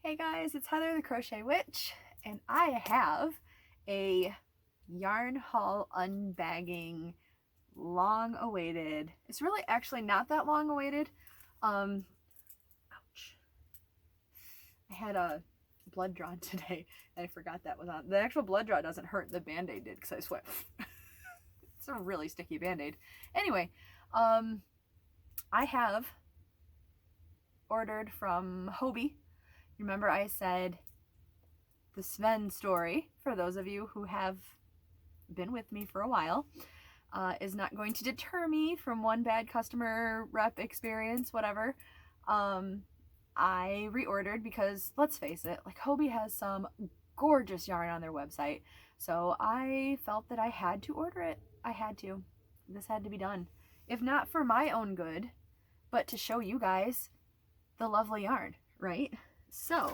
Hey guys, it's Heather the Crochet Witch, and I have a yarn haul unbagging, long awaited. It's really actually not that long awaited. Ouch. I had a blood drawn today and I forgot that was on. The actual blood draw doesn't hurt, the band-aid did because I sweat. It's a really sticky band-aid. Anyway, I have ordered from Hobbii. Remember I said the Sven story, for those of you who have been with me for a while, is not going to deter me from one bad customer rep experience, whatever. I reordered because, let's face it, like Hobbii has some gorgeous yarn on their website. So I felt that I had to order it. I had to. This had to be done. If not for my own good, but to show you guys the lovely yarn, right? So,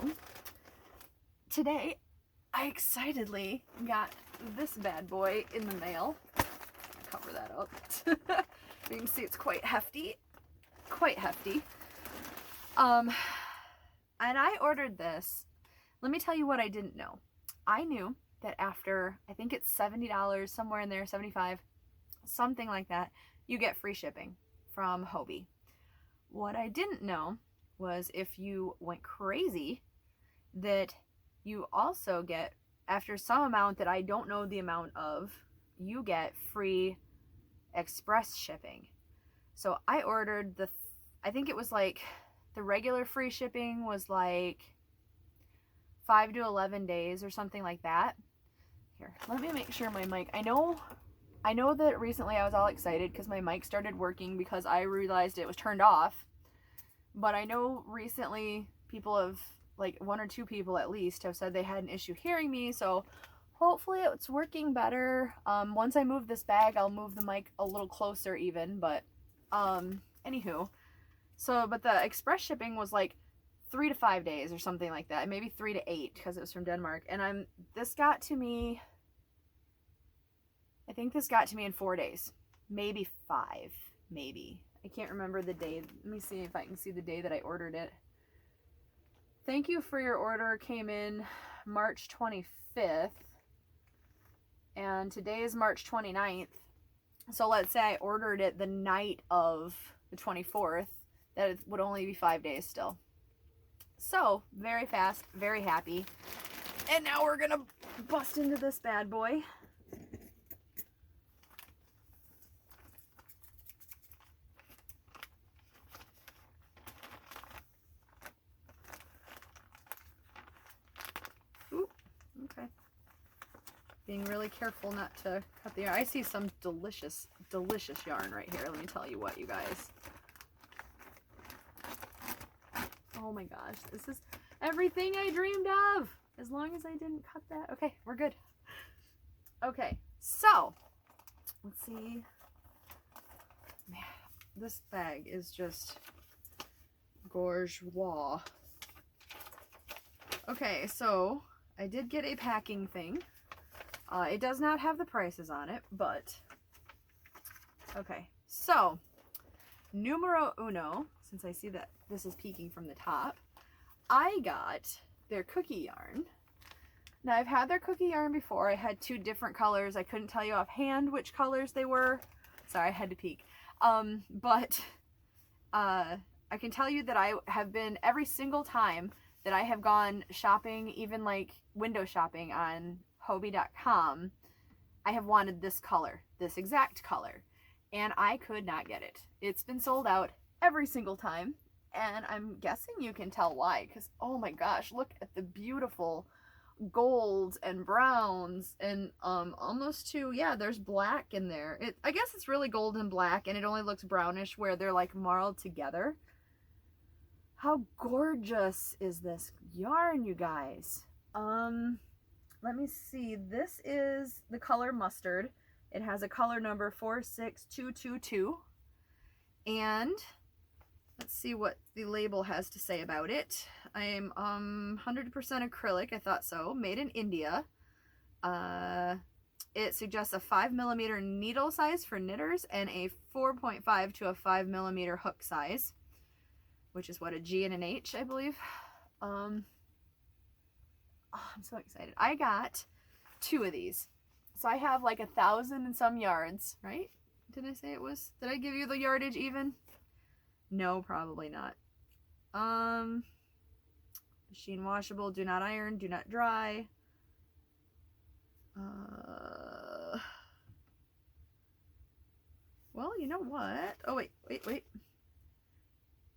today, I excitedly got this bad boy in the mail. Cover that up. You can see it's quite hefty. Quite hefty. And I ordered this. Let me tell you what I didn't know. I knew that after, I think it's $70, somewhere in there, $75, something like that, you get free shipping from Hobbii. What I didn't know was if you went crazy, that you also get, after some amount that I don't know the amount of, you get free express shipping. So I ordered I think it was like, the regular free shipping was like 5 to 11 days or something like that. Here, let me make sure my mic, I know that recently I was all excited because my mic started working because I realized it was turned off. But I know recently people have, like 1 or 2 people at least, have said they had an issue hearing me. So hopefully it's working better. Once I move this bag, I'll move the mic a little closer even. But anywho, so but the express shipping was like 3 to 5 days or something like that. Maybe 3 to 8 because it was from Denmark. And this got to me, I think this got to me in 4 days. Maybe 5, maybe. I can't remember the day. Let me see if I can see the day that I ordered it. Thank you for your order. Came in March 25th. And today is March 29th. So let's say I ordered it the night of the 24th. That would only be 5 days still. So, very fast, very happy. And now we're gonna bust into this bad boy. Being really careful not to cut the yarn. I see some delicious, delicious yarn right here. Let me tell you what, you guys. Oh my gosh, this is everything I dreamed of. As long as I didn't cut that. Okay, we're good. Okay, so let's see. Man, this bag is just gorgeous. Okay, so I did get a packing thing. It does not have the prices on it, but okay. So, numero uno, since I see that this is peeking from the top, I got their cookie yarn. Now, I've had their cookie yarn before. I had 2 different colors. I couldn't tell you offhand which colors they were. Sorry, I had to peek. But I can tell you that I have been, every single time that I have gone shopping, even like window shopping on Hobbii.com, I have wanted this color, this exact color, and I could not get it. It's been sold out every single time, and I'm guessing you can tell why, because oh my gosh, look at the beautiful golds and browns and almost to, yeah, there's black in there. I guess it's really gold and black, and it only looks brownish where they're like marled together. How gorgeous is this yarn, you guys? Let me see. This is the color mustard. It has a color number 46222. And let's see what the label has to say about it. I am 100% acrylic. I thought so. Made in India. It suggests a 5mm needle size for knitters and a 4.5 to a 5mm hook size, which is what, a G and an H, I believe. Oh, I'm so excited. I got 2 of these. So I have like 1,000 and some yards, right? Did I say it was? Did I give you the yardage even? No, probably not. Machine washable, do not iron, do not dry. Well, you know what? Oh, wait.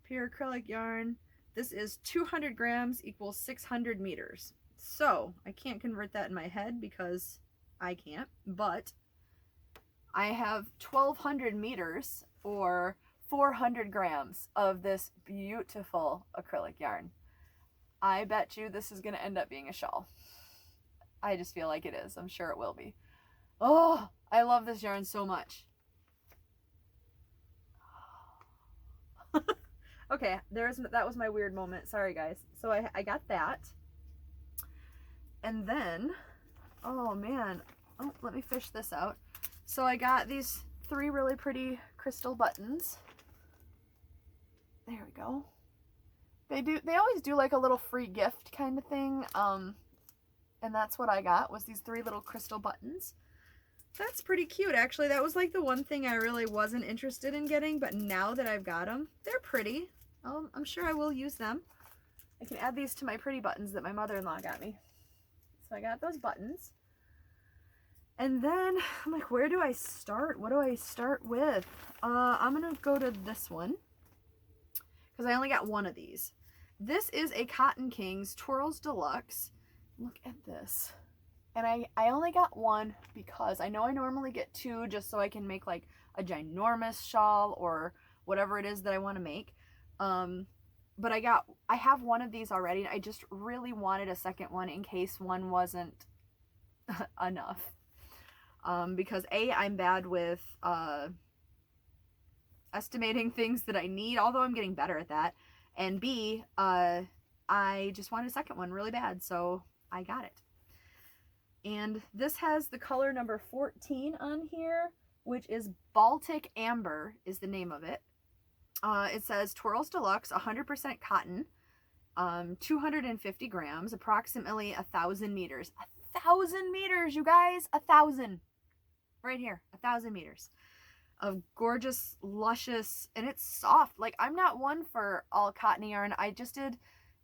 Pure acrylic yarn. This is 200 grams equals 600 meters. So I can't convert that in my head because I can't, but I have 1,200 meters or 400 grams of this beautiful acrylic yarn. I bet you this is going to end up being a shawl. I just feel like it is. I'm sure it will be. Oh, I love this yarn so much. Okay, that was my weird moment. Sorry, guys. So I got that. And then, oh man, let me fish this out. So I got these 3 really pretty crystal buttons. There we go. They always do like a little free gift kind of thing. And that's what I got, was these 3 little crystal buttons. That's pretty cute, actually. That was like the one thing I really wasn't interested in getting, but now that I've got them, they're pretty. I'm sure I will use them. I can add these to my pretty buttons that my mother-in-law got me. So I got those buttons. And then I'm like, where do I start? What do I start with? I'm gonna go to this one because I only got 1 of these. This is a Cotton Kings Twirls Deluxe. Look at this. And I only got 1 because I know I normally get 2 just so I can make like a ginormous shawl or whatever it is that I want to make. But I have 1 of these already, and I just really wanted a second one in case one wasn't enough. Because A, I'm bad with estimating things that I need, although I'm getting better at that. And B, I just wanted a second one really bad, so I got it. And this has the color number 14 on here, which is Baltic Amber is the name of it. It says Twirls Deluxe, 100% cotton, 250 grams, approximately 1,000 meters. 1,000 meters, you guys! 1,000! Right here, 1,000 meters of gorgeous, luscious, and it's soft. Like, I'm not one for all cottony yarn. I just did,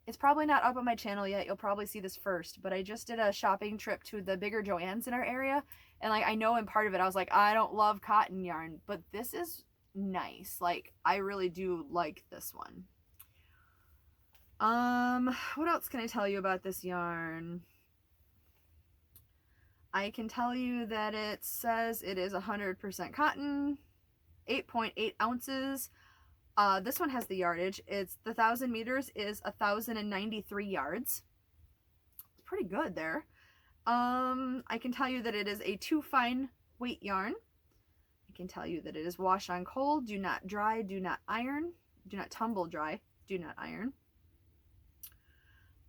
it's probably not up on my channel yet. You'll probably see this first, but I just did a shopping trip to the bigger Joann's in our area. And like, I know in part of it, I was like, I don't love cotton yarn, but this is nice. Like, I really do like this one. What else can I tell you about this yarn? I can tell you that it says it is 100% cotton, 8.8 ounces. This one has the yardage. It's the 1,000 meters is 1,093 yards. It's pretty good there. I can tell you that it is a 2 fine weight yarn. I can tell you that it is wash on cold, do not dry, do not iron, do not tumble dry, do not iron.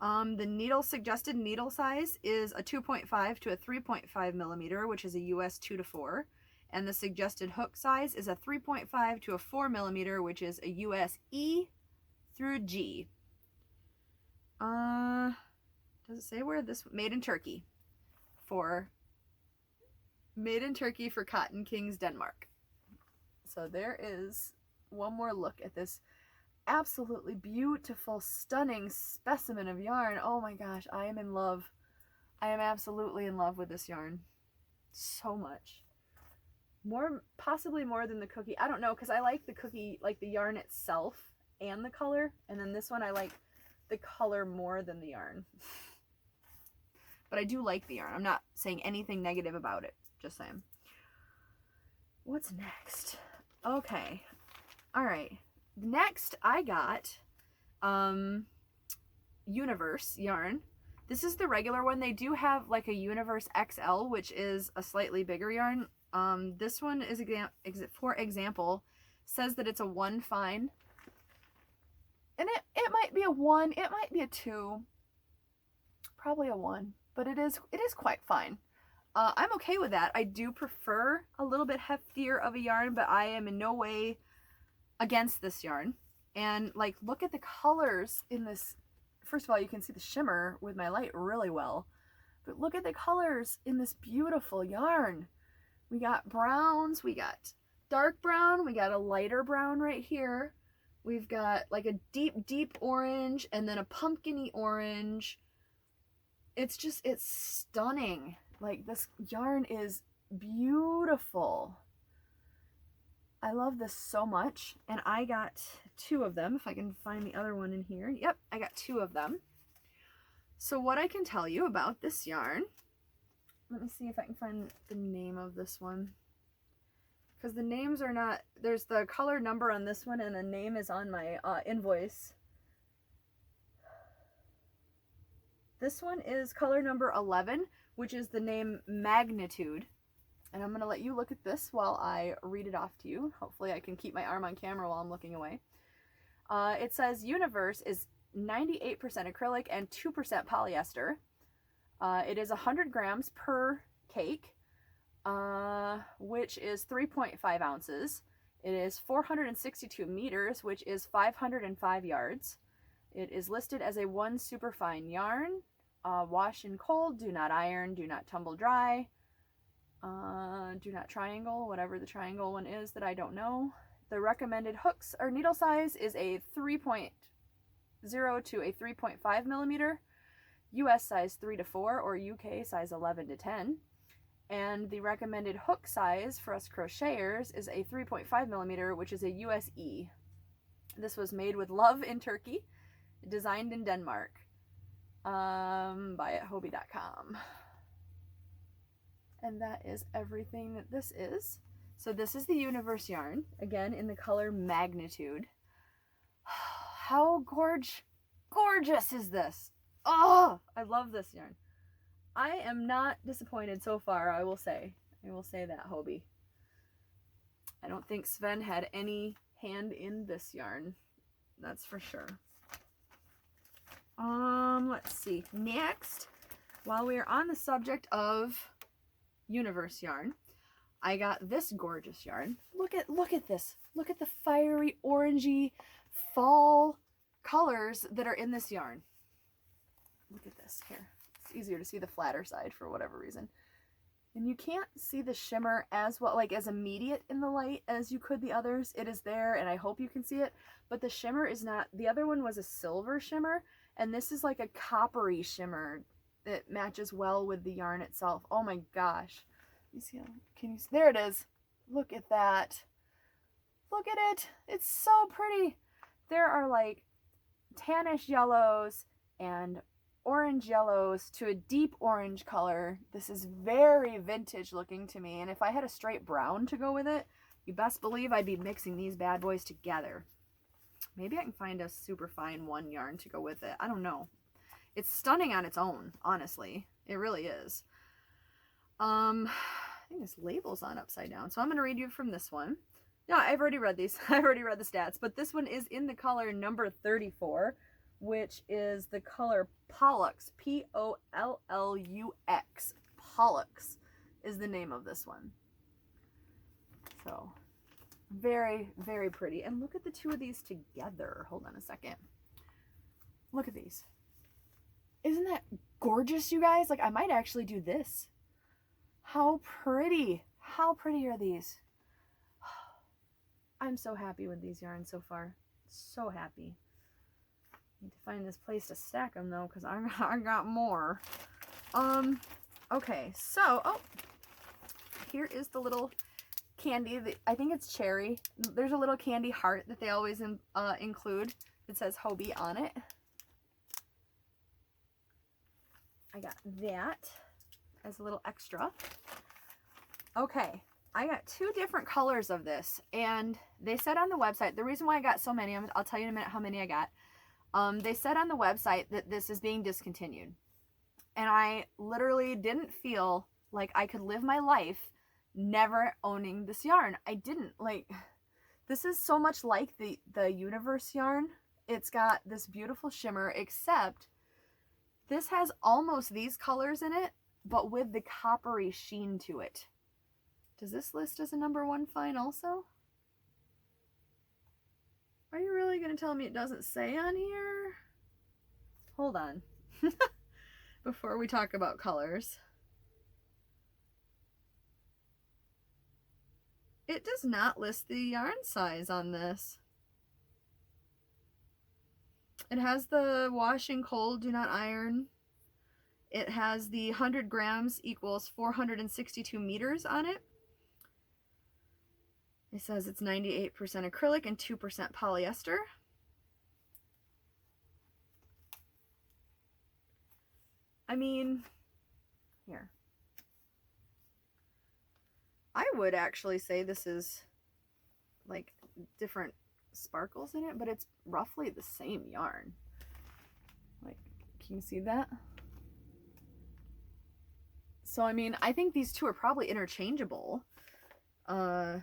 The suggested needle size is a 2.5 to a 3.5 millimeter, which is a US 2 to 4. And the suggested hook size is a 3.5 to a 4 millimeter, which is a US E through G. Does it say where this, made in Turkey for Cotton Kings, Denmark. So there is one more look at this absolutely beautiful, stunning specimen of yarn. Oh my gosh, I am in love. I am absolutely in love with this yarn so much. Possibly more than the cookie. I don't know, because I like the cookie, like the yarn itself and the color, and then this one I like the color more than the yarn. But I do like the yarn. I'm not saying anything negative about it, just saying. What's next? Okay, all right. Next, I got Universe yarn. This is the regular one. They do have like a Universe XL, which is a slightly bigger yarn. This one is, for example, says that it's a 1 fine. And it might be a 1, it might be a 2. Probably a 1, but it is quite fine. I'm okay with that. I do prefer a little bit heftier of a yarn, but I am in no way against this yarn. And like, look at the colors in this first of all, you can see the shimmer with my light really well. But look at the colors in this beautiful yarn. We got browns, we got dark brown, we got a lighter brown right here. We've got like a deep, deep orange and then a pumpkin-y orange. It's just, it's stunning. Like, this yarn is beautiful. I love this so much. And I got 2 of them, if I can find the other one in here. Yep, I got 2 of them. So what I can tell you about this yarn, let me see if I can find the name of this one. Because the names are not, there's the color number on this one and the name is on my invoice. This one is color number 11, which is the name Magnitude. And I'm going to let you look at this while I read it off to you. Hopefully I can keep my arm on camera while I'm looking away. It says Universe is 98% acrylic and 2% polyester. It is 100 grams per cake, which is 3.5 ounces. It is 462 meters, which is 505 yards. It is listed as a 1 superfine yarn. Wash in cold, do not iron, do not tumble dry, do not triangle, whatever the triangle one is that I don't know. The recommended hooks or needle size is a 3.0 to a 3.5 millimeter, US size 3 to 4 or UK size 11 to 10. And the recommended hook size for us crocheters is a 3.5 millimeter, which is a USE. This was made with love in Turkey, designed in Denmark. Buy at Hobbii.com. And that is everything that this is. So this is the Universe yarn, again in the color Magnitude. How gorgeous is this? Oh, I love this yarn. I am not disappointed so far, I will say. I will say that, Hobbii. I don't think Sven had any hand in this yarn. That's for sure. Let's see. Next, while we are on the subject of Universe yarn, I got this gorgeous yarn. Look at this. Look at the fiery, orangey fall colors that are in this yarn. Look at this here. It's easier to see the flatter side for whatever reason. And you can't see the shimmer as well, like as immediate in the light as you could the others. It is there, and I hope you can see it, but the shimmer is not. The other one was a silver shimmer, and this is like a coppery shimmer that matches well with the yarn itself. Oh my gosh. You see how, can you see? There it is. Look at that. Look at it. It's so pretty. There are like tannish yellows and orange yellows to a deep orange color. This is very vintage looking to me, and if I had a straight brown to go with it, you best believe I'd be mixing these bad boys together. Maybe I can find a super fine one yarn to go with it. I don't know. It's stunning on its own, honestly. It really is. I think this label's on upside down, so I'm going to read you from this one. Yeah, I've already read these. I've already read the stats, but this one is in the color number 34, which is the color Pollux, P-O-L-L-U-X. Pollux is the name of this one. So, very, very pretty. And look at the two of these together. Hold on a second. Look at these. Isn't that gorgeous, you guys? Like, I might actually do this. How pretty. How pretty are these? I'm so happy with these yarns so far. So happy. Need to find this place to stack them though, because I got more. Okay, so, oh, here is the little candy. I think it's cherry. There's a little candy heart that they always include. It says Hobbii on it. I got that as a little extra. Okay, I got 2 different colors of this, and they said on the website, the reason why I got so many, I'll tell you in a minute how many I got. They said on the website that this is being discontinued, and I literally didn't feel like I could live my life never owning this yarn. I didn't. Like, this is so much like the Universe yarn. It's got this beautiful shimmer, except this has almost these colors in it, but with the coppery sheen to it. Does this list as a number 1 fine also? Are you really going to tell me it doesn't say on here? hold on. Before we talk about colors. It does not list the yarn size on this. It has the wash in cold, do not iron. It has the 100 grams equals 462 meters on it. It says it's 98% acrylic and 2% polyester. I mean, here. I would actually say this is like different sparkles in it, but it's roughly the same yarn. Like, can you see that? So, I mean, I think these two are probably interchangeable. 98%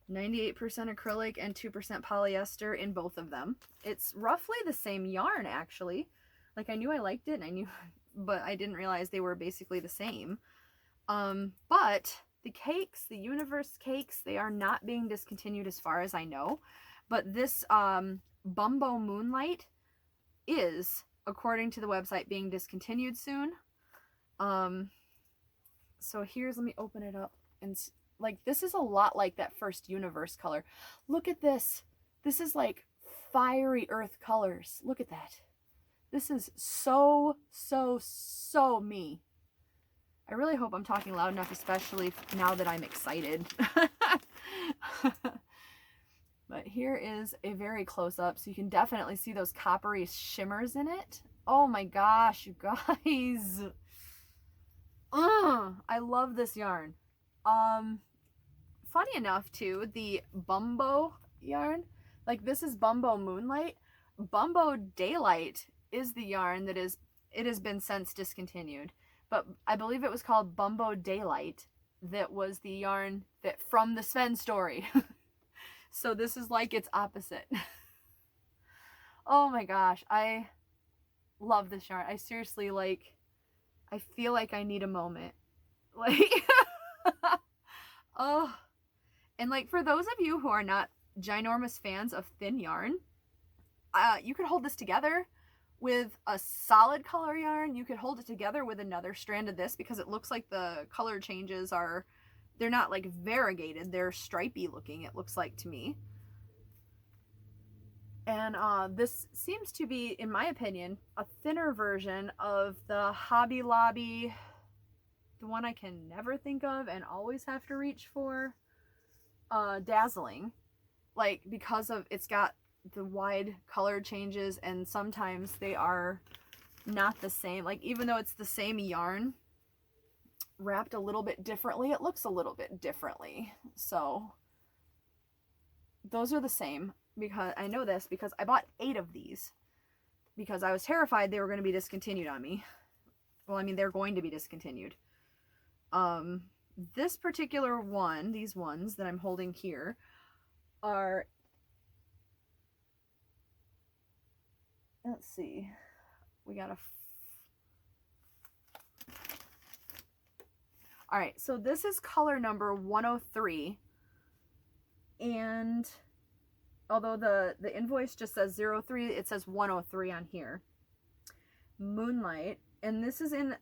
acrylic and 2% polyester in both of them. It's roughly the same yarn, actually. Like, I knew I liked it, and I knew, but I didn't realize they were basically the same. But the cakes, the Universe cakes, they are not being discontinued as far as I know. But this Bumbo Moonlight is, according to the website, being discontinued soon. So here's, let me open it up. And like, this is a lot like that first Universe color. Look at this. This is like fiery earth colors. Look at that. This is so, so, so me. I really hope I'm talking loud enough, especially now that I'm excited. But here is a very close up, so you can definitely see those coppery shimmers in it. Oh my gosh, you guys. I love this yarn. Funny enough too, the Bumbo yarn, like this is Bumbo Moonlight. Bumbo Daylight is the yarn that it has been since discontinued. But I believe it was called Bumbo Daylight that was the yarn that from the Sven story. So this is like its opposite. Oh my gosh, I love this yarn. I seriously, like, I feel like I need a moment. Like, oh. And like, for those of you who are not ginormous fans of thin yarn, you could hold this together with a solid color yarn. You could hold it together with another strand of this because it looks like the color changes are, they're not like variegated, they're stripy looking, it looks like to me. And this seems to be, in my opinion, a thinner version of the Hobby Lobby, the one I can never think of and always have to reach for, Dazzling. Like, because of, it's got the wide color changes and sometimes they are not the same. Like, even though it's the same yarn, wrapped a little bit differently, it looks a little bit differently. So those are the same, because I know this because I bought 8 of these because I was terrified they were going to be discontinued on me. Well, I mean, they're going to be discontinued. This particular one, these ones that I'm holding here, are, let's see, we got a, all right, so this is color number 103, and although the invoice just says 03, it says 103 on here. Moonlight, and this is in,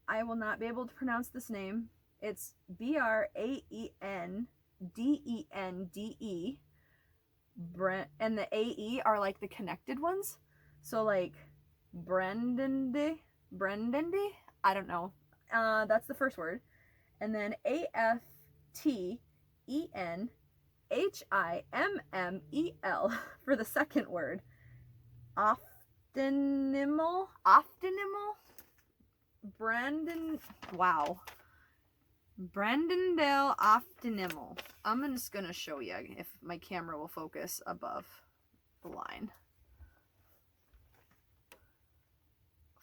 I will not be able to pronounce this name. It's Brandende. And the AE are like the connected ones. So like Brandende, I don't know. That's the first word. And then AFTENHIMMEL for the second word. Oftenimal? Brandon, wow. Brandendale Oftenimal. I'm just going to show you if my camera will focus above the line.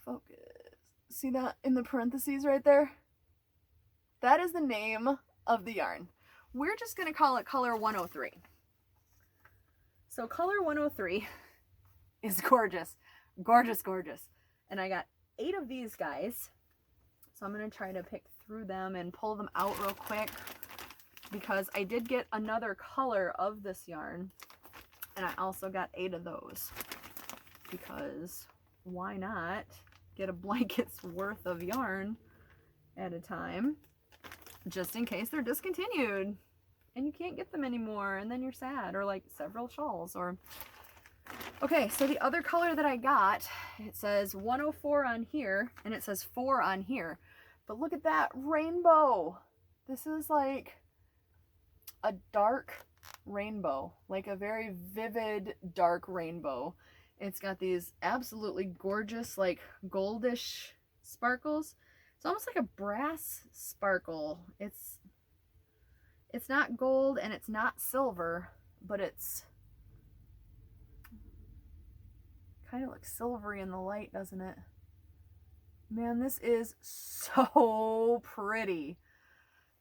Focus. See that in the parentheses right there? That is the name of the yarn. We're just going to call it color 103. So color 103 is gorgeous. Gorgeous, gorgeous. And I got 8 of these guys. So I'm going to try to pick through them and pull them out real quick because I did get another color of this yarn and I also got 8 of those. because why not get a blanket's worth of yarn at a time, just in case they're discontinued and you can't get them anymore, and then you're sad, or like several shawls. Or okay, so the other color that I got, it says 104 on here and it says 4 on here, but look at that rainbow. This is like a dark rainbow, like a very vivid dark rainbow. It's got these absolutely gorgeous like goldish sparkles. It's almost like a brass sparkle. It's not gold and it's not silver, but it's kind of looks silvery in the light, doesn't it? Man, this is so pretty.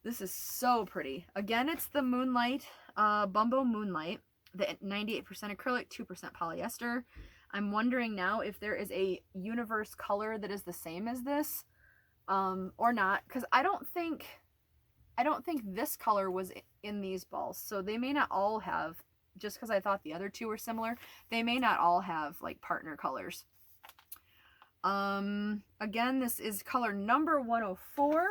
This is so pretty. Again, it's the Moonlight, Bumbo Moonlight, the 98% acrylic, 2% polyester. I'm wondering now if there is a universe color that is the same as this, or not, because I don't think this color was in these balls, so they may not all have, just because I thought the other two were similar, they may not all have like partner colors. Again, this is color number 104,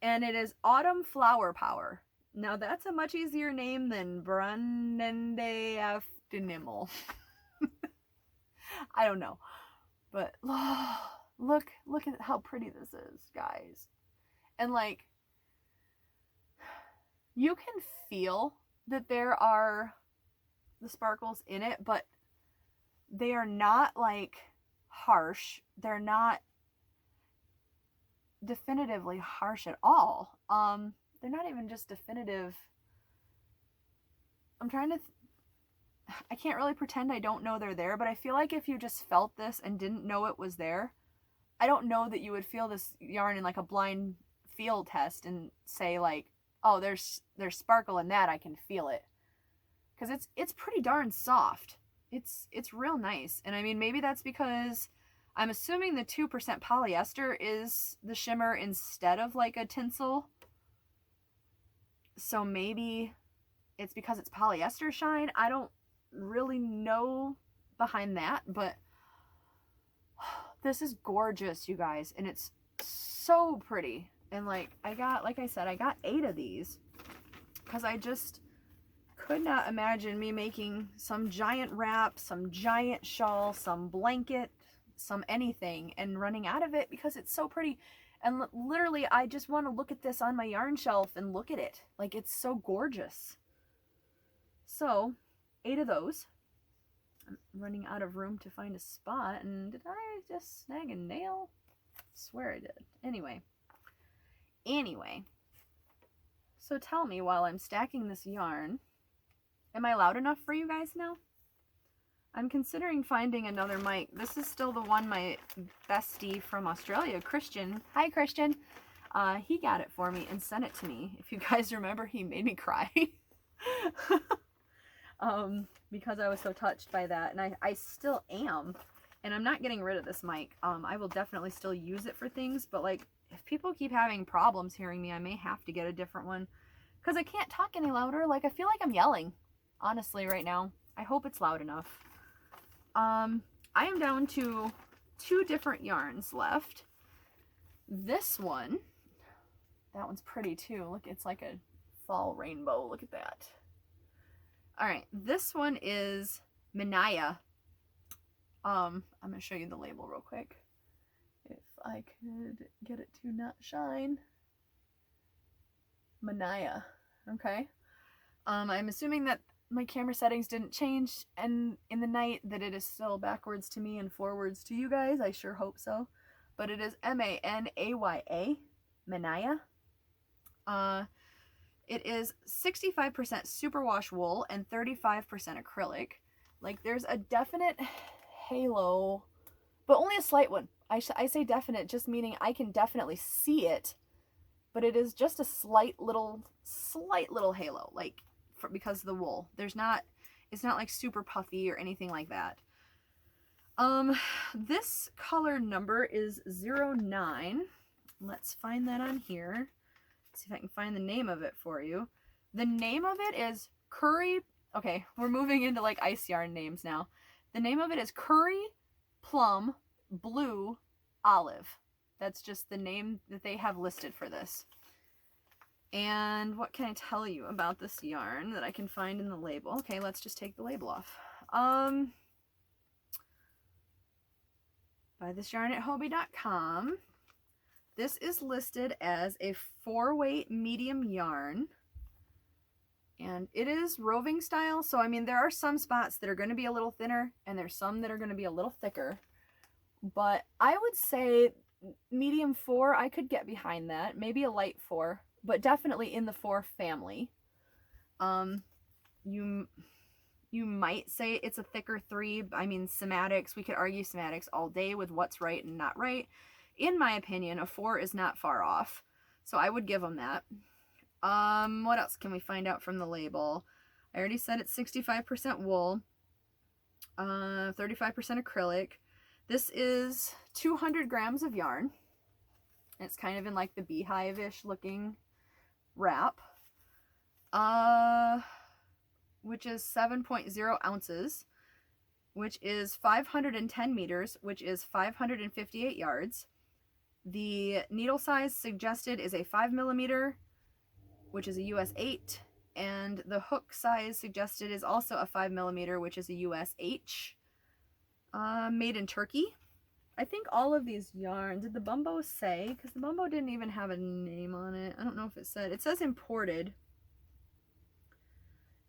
and it is Autumn Flower Power. Now that's a much easier name than Brandende Afternimmel. I don't know, but look at how pretty this is, guys. And like, you can feel that there are the sparkles in it, but they are not like harsh. They're not definitively harsh at all. They're not even just definitive. I'm trying to I can't really pretend I don't know they're there, but I feel like if you just felt this and didn't know it was there, I don't know that you would feel this yarn in like a blind feel test and say like, oh, there's sparkle in that, I can feel it. Because it's pretty darn soft. It's real nice. And I mean, maybe that's because I'm assuming the 2% polyester is the shimmer instead of like a tinsel. So maybe it's because it's polyester shine. I don't really know behind that, but this is gorgeous, you guys, and it's so pretty. And like I got 8 of these because I just could not imagine me making some giant wrap, some giant shawl, some blanket, some anything, and running out of it because it's so pretty. And literally, I just want to look at this on my yarn shelf and look at it. Like, it's so gorgeous. So, 8 of those. I'm running out of room to find a spot. And did I just snag a nail? I swear I did. Anyway. So tell me, while I'm stacking this yarn, am I loud enough for you guys now? I'm considering finding another mic. This is still the one my bestie from Australia, Christian. Hi, Christian. He got it for me and sent it to me. If you guys remember, he made me cry. Because I was so touched by that. And I still am. And I'm not getting rid of this mic. I will definitely still use it for things. But, like, if people keep having problems hearing me, I may have to get a different one. Because I can't talk any louder. Like, I feel like I'm yelling, honestly, right now. I hope it's loud enough. I am down to 2 different yarns left. This one, that one's pretty too. Look, it's like a fall rainbow. Look at that. All right, this one is Manaya. I'm going to show you the label real quick. If I could get it to not shine. Manaya. Okay. I'm assuming that my camera settings didn't change and in the night, that it is still backwards to me and forwards to you guys. I sure hope so. But it is M-A-N-A-Y-A, Manaya. It is 65% superwash wool and 35% acrylic. Like, there's a definite halo, but only a slight one. I say definite, just meaning I can definitely see it, but it is just a slight little halo, like, because of the wool. It's not like super puffy or anything like that. This color number is 09. Let's find that on here. See if I can find the name of it for you. The name of it is Curry. Okay, we're moving into like ice yarn names now. The name of it is Curry Plum Blue Olive. That's just the name that they have listed for this. And what can I tell you about this yarn that I can find in the label? Okay, let's just take the label off. Buy this yarn at Hobbii.com. This is listed as a 4-weight medium yarn. And it is roving style. So, I mean, there are some spots that are going to be a little thinner and there's some that are going to be a little thicker. But I would say medium 4, I could get behind that. Maybe a light 4, but definitely in the 4 family. You might say it's a thicker 3. I mean, semantics, we could argue semantics all day with what's right and not right. In my opinion, a 4 is not far off. So I would give them that. What else can we find out from the label? I already said it's 65% wool, 35% acrylic. This is 200 grams of yarn. It's kind of in like the beehive-ish looking wrap, which is 7.0 ounces, which is 510 meters, which is 558 yards. The needle size suggested is a 5 millimeter, which is a US 8, and the hook size suggested is also a 5 millimeter, which is a US H. Made in Turkey. I think all of these yarns, did the Bumbo say? Because the Bumbo didn't even have a name on it. I don't know if it said. It says imported.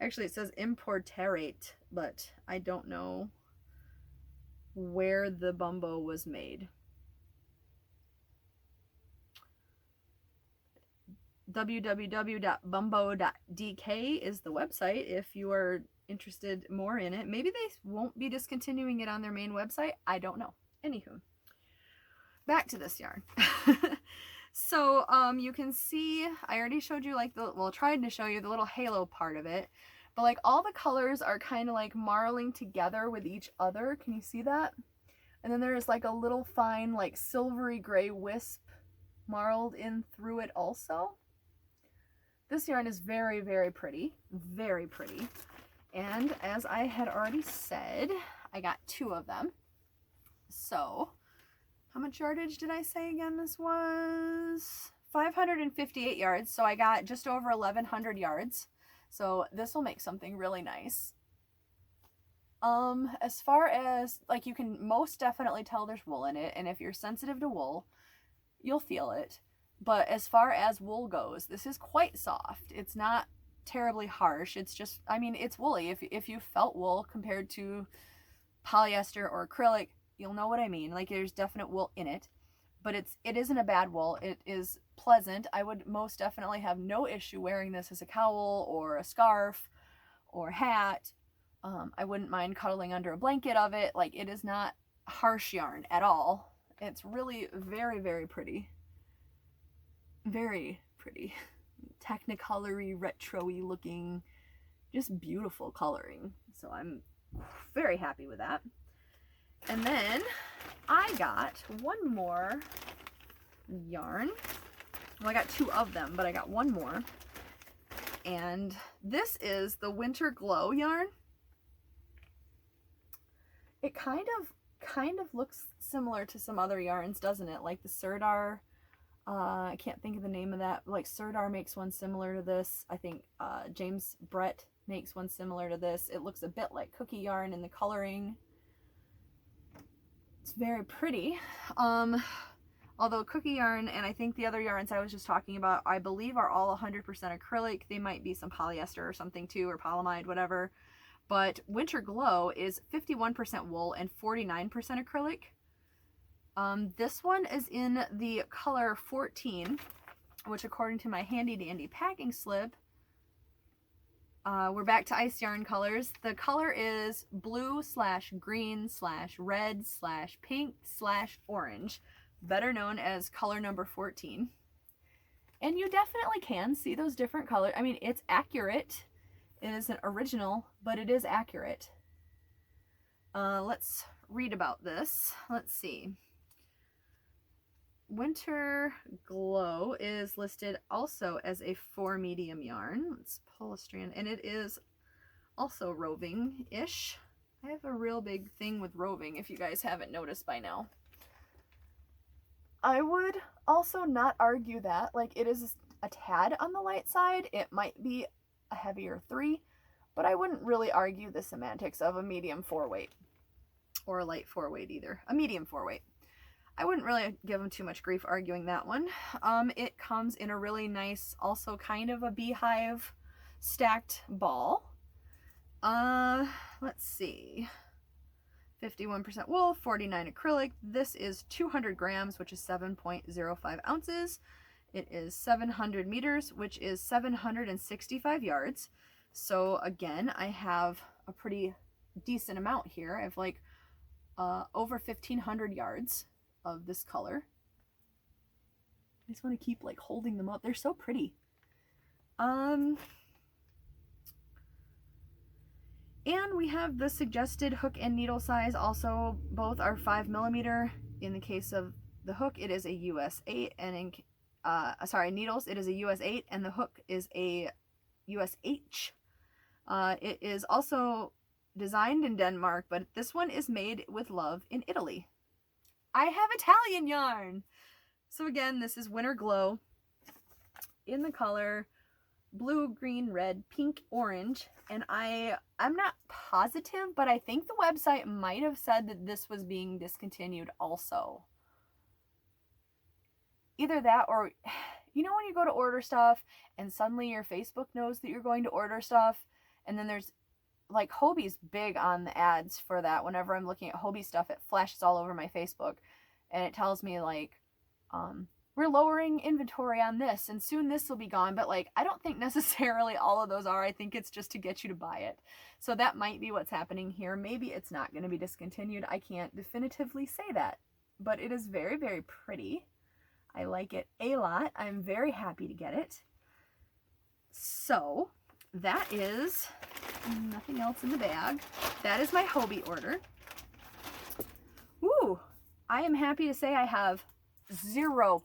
Actually, it says importerate, but I don't know where the Bumbo was made. www.bumbo.dk is the website if you are interested more in it. Maybe they won't be discontinuing it on their main website. I don't know. Anywho, back to this yarn. So you can see, I already showed you like the, well, tried to show you the little halo part of it, but like all the colors are kind of like marling together with each other. Can you see that? And then there's like a little fine like silvery gray wisp marled in through it also. This yarn is very, very pretty. Very pretty. And as I had already said, I got 2 of them. So, how much yardage did I say again? This was 558 yards. So I got just over 1,100 yards. So this will make something really nice. As far as, like, you can most definitely tell there's wool in it. And if you're sensitive to wool, you'll feel it. But as far as wool goes, this is quite soft. It's not terribly harsh. It's just, I mean, it's woolly. If you felt wool compared to polyester or acrylic, you'll know what I mean. Like, there's definite wool in it, but it isn't a bad wool. It is pleasant. I would most definitely have no issue wearing this as a cowl or a scarf or hat. I wouldn't mind cuddling under a blanket of it. Like, it is not harsh yarn at all. It's really very, very pretty. Very pretty. Technicolor-y, retro-y looking, just beautiful coloring. So I'm very happy with that. And then I got one more yarn. Well, I got 2 of them, but I got one more. And this is the Winter Glow yarn. It kind of looks similar to some other yarns, doesn't it? Like the Sirdar. I can't think of the name of that. Like Sirdar makes one similar to this. I think James Brett makes one similar to this. It looks a bit like cookie yarn in the coloring. It's very pretty. Although cookie yarn and I think the other yarns I was just talking about, I believe are all 100% acrylic. They might be some polyester or something too, or polyamide, whatever. But Winter Glow is 51% wool and 49% acrylic. This one is in the color 14, which according to my handy dandy packing slip, we're back to ice yarn colors. The color is blue/green/red/pink/orange, better known as color number 14. And you definitely can see those different colors. I mean, it's accurate. It isn't original, but it is accurate. Let's read about this. Let's see. Winter Glow is listed also as a 4 medium yarn. Let's pull a strand, and it is also roving-ish, I have a real big thing with roving, if you guys haven't noticed by now. I would also not argue that, like, it is a tad on the light side. It might be a heavier 3, but I wouldn't really argue the semantics of a medium 4-weight or a light 4-weight either. A medium 4-weight. I wouldn't really give them too much grief arguing that one. It comes in a really nice, also kind of a beehive stacked ball. Let's see. 51% wool, 49 acrylic. This is 200 grams, which is 7.05 ounces. It is 700 meters, which is 765 yards. So again, I have a pretty decent amount here. I have like over 1,500 yards of this color. I just want to keep like holding them up. They're so pretty. And we have the suggested hook and needle size. Also, both are 5mm. In the case of the hook, it is a US 8, and in needles, it is a US 8, and the hook is a US H. It is also designed in Denmark, but this one is made with love in Italy. I have Italian yarn. So again, this is Winter Glow in the color blue, green, red, pink, orange, and I'm not positive, but I think the website might have said that this was being discontinued also. Either that, or you know when you go to order stuff and suddenly your Facebook knows that you're going to order stuff, and then there's like Hobbie's big on the ads for that. Whenever I'm looking at Hobbii stuff, it flashes all over my Facebook and it tells me like we're lowering inventory on this and soon this will be gone. But like, I don't think necessarily all of those are. I think it's just to get you to buy it. So that might be what's happening here. Maybe it's not going to be discontinued. I can't definitively say that, but it is very, very pretty. I like it a lot. I'm very happy to get it. So that is nothing else in the bag. That is my Hobbii order. Ooh, I am happy to say I have zero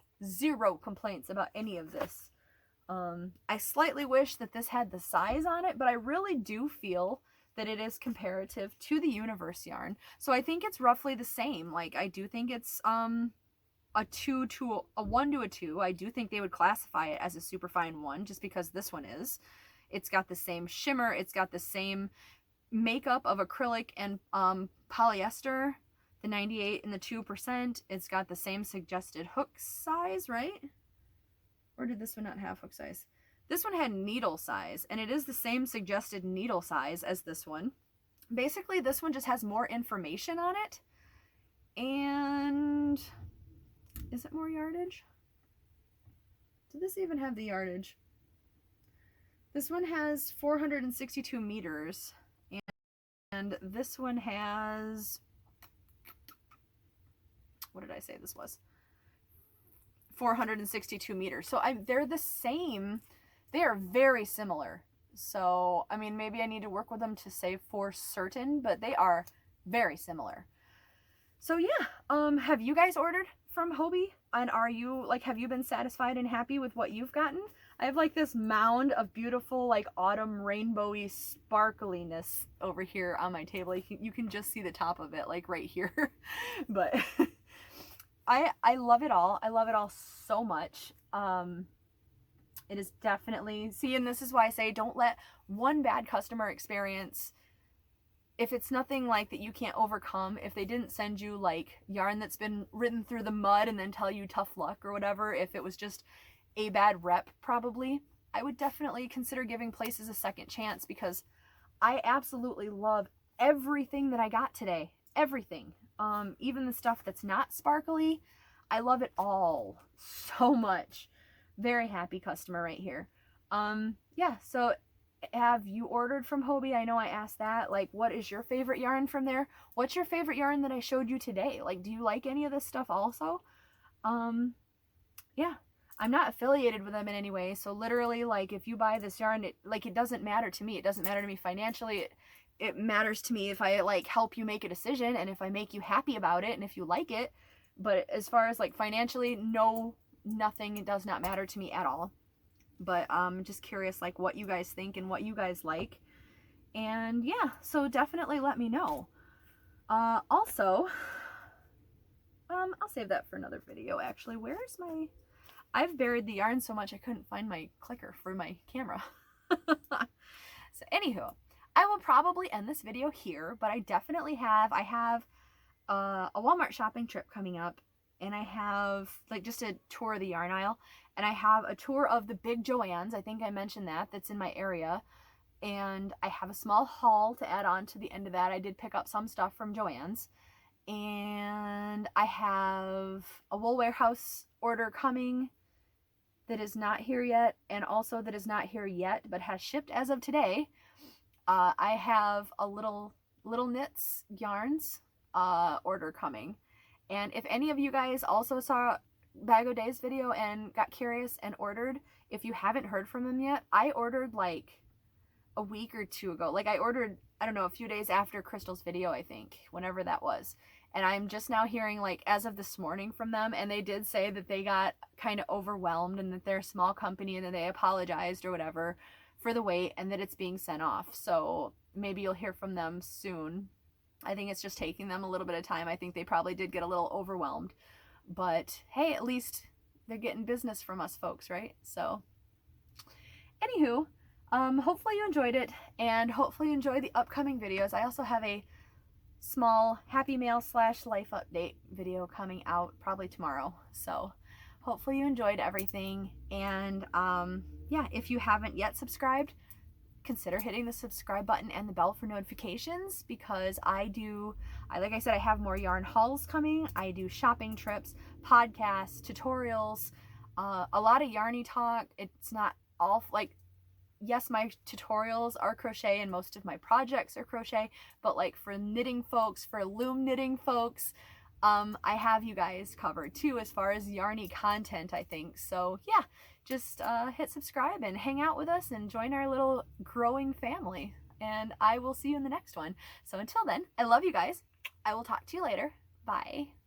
complaints about any of this. I slightly wish that this had the size on it, but I really do feel that it is comparative to the Universe yarn. So I think it's roughly the same. Like, I do think it's a 1 to a 2. I do think they would classify it as a superfine 1 just because this one is. It's got the same shimmer. It's got the same makeup of acrylic and polyester. The 98 and the 2%. It's got the same suggested hook size, right? Or did this one not have hook size? This one had needle size, and it is the same suggested needle size as this one. Basically, this one just has more information on it. And is it more yardage? Did this even have the yardage? This one has 462 meters, and this one has, what did I say this was? 462 meters. So they're the same. They are very similar. So, I mean, maybe I need to work with them to say for certain, but they are very similar. So yeah, have you guys ordered from Hobbii? And are you, like, have you been satisfied and happy with what you've gotten? I have like this mound of beautiful, like, autumn rainbowy sparkliness over here on my table. You can just see the top of it, like, right here. But I love it all. I love it all so much. It is definitely, see, and this is why I say don't let one bad customer experience, if it's nothing like that you can't overcome, if they didn't send you like yarn that's been ridden through the mud and then tell you tough luck or whatever, if it was just a bad rep, probably, I would definitely consider giving places a second chance, because I absolutely love everything that I got today. Everything. Even the stuff that's not sparkly, I love it all so much. Very happy customer right here. Yeah, so have you ordered from Hobbii? I know I asked that. Like, what is your favorite yarn from there? What's your favorite yarn that I showed you today? Like, do you like any of this stuff also? Yeah, I'm not affiliated with them in any way. So literally, like, if you buy this yarn, it doesn't matter to me. It doesn't matter to me financially. It matters to me if I, like, help you make a decision and if I make you happy about it and if you like it. But as far as, like, financially, no, nothing. It does not matter to me at all. But I'm just curious, like, what you guys think and what you guys like. And yeah, so definitely let me know. Also, I'll save that for another video actually. Where's my... I've buried the yarn so much I couldn't find my clicker for my camera. So anywho, I will probably end this video here, but I definitely have, a Walmart shopping trip coming up, and I have like just a tour of the yarn aisle, and I have a tour of the big Joann's. I think I mentioned that's in my area, and I have a small haul to add on to the end of that. I did pick up some stuff from Joann's, and I have a Wool Warehouse order coming that is not here yet, and also that is not here yet but has shipped as of today. I have a little knits yarns order coming, and if any of you guys also saw Bag O' Day's video and got curious and ordered, if you haven't heard from them yet, I ordered like a week or two ago. Like I ordered, I don't know, a few days after Crystal's video, I think, whenever that was. And I'm just now hearing, like, as of this morning from them, and they did say that they got kind of overwhelmed and that they're a small company and that they apologized or whatever for the wait and that it's being sent off. So maybe you'll hear from them soon. I think it's just taking them a little bit of time. I think they probably did get a little overwhelmed. But hey, at least they're getting business from us folks, right? So anywho, hopefully you enjoyed it, and hopefully you enjoy the upcoming videos. I also have a small Happy Mail / life update video coming out probably tomorrow. So hopefully you enjoyed everything. And yeah, if you haven't yet subscribed, consider hitting the subscribe button and the bell for notifications, because like I said, I have more yarn hauls coming. I do shopping trips, podcasts, tutorials, a lot of yarny talk. It's not all like, yes, my tutorials are crochet and most of my projects are crochet, but like for knitting folks, for loom knitting folks, I have you guys covered too as far as yarny content, I think. So yeah, just hit subscribe and hang out with us and join our little growing family. And I will see you in the next one. So until then, I love you guys. I will talk to you later. Bye.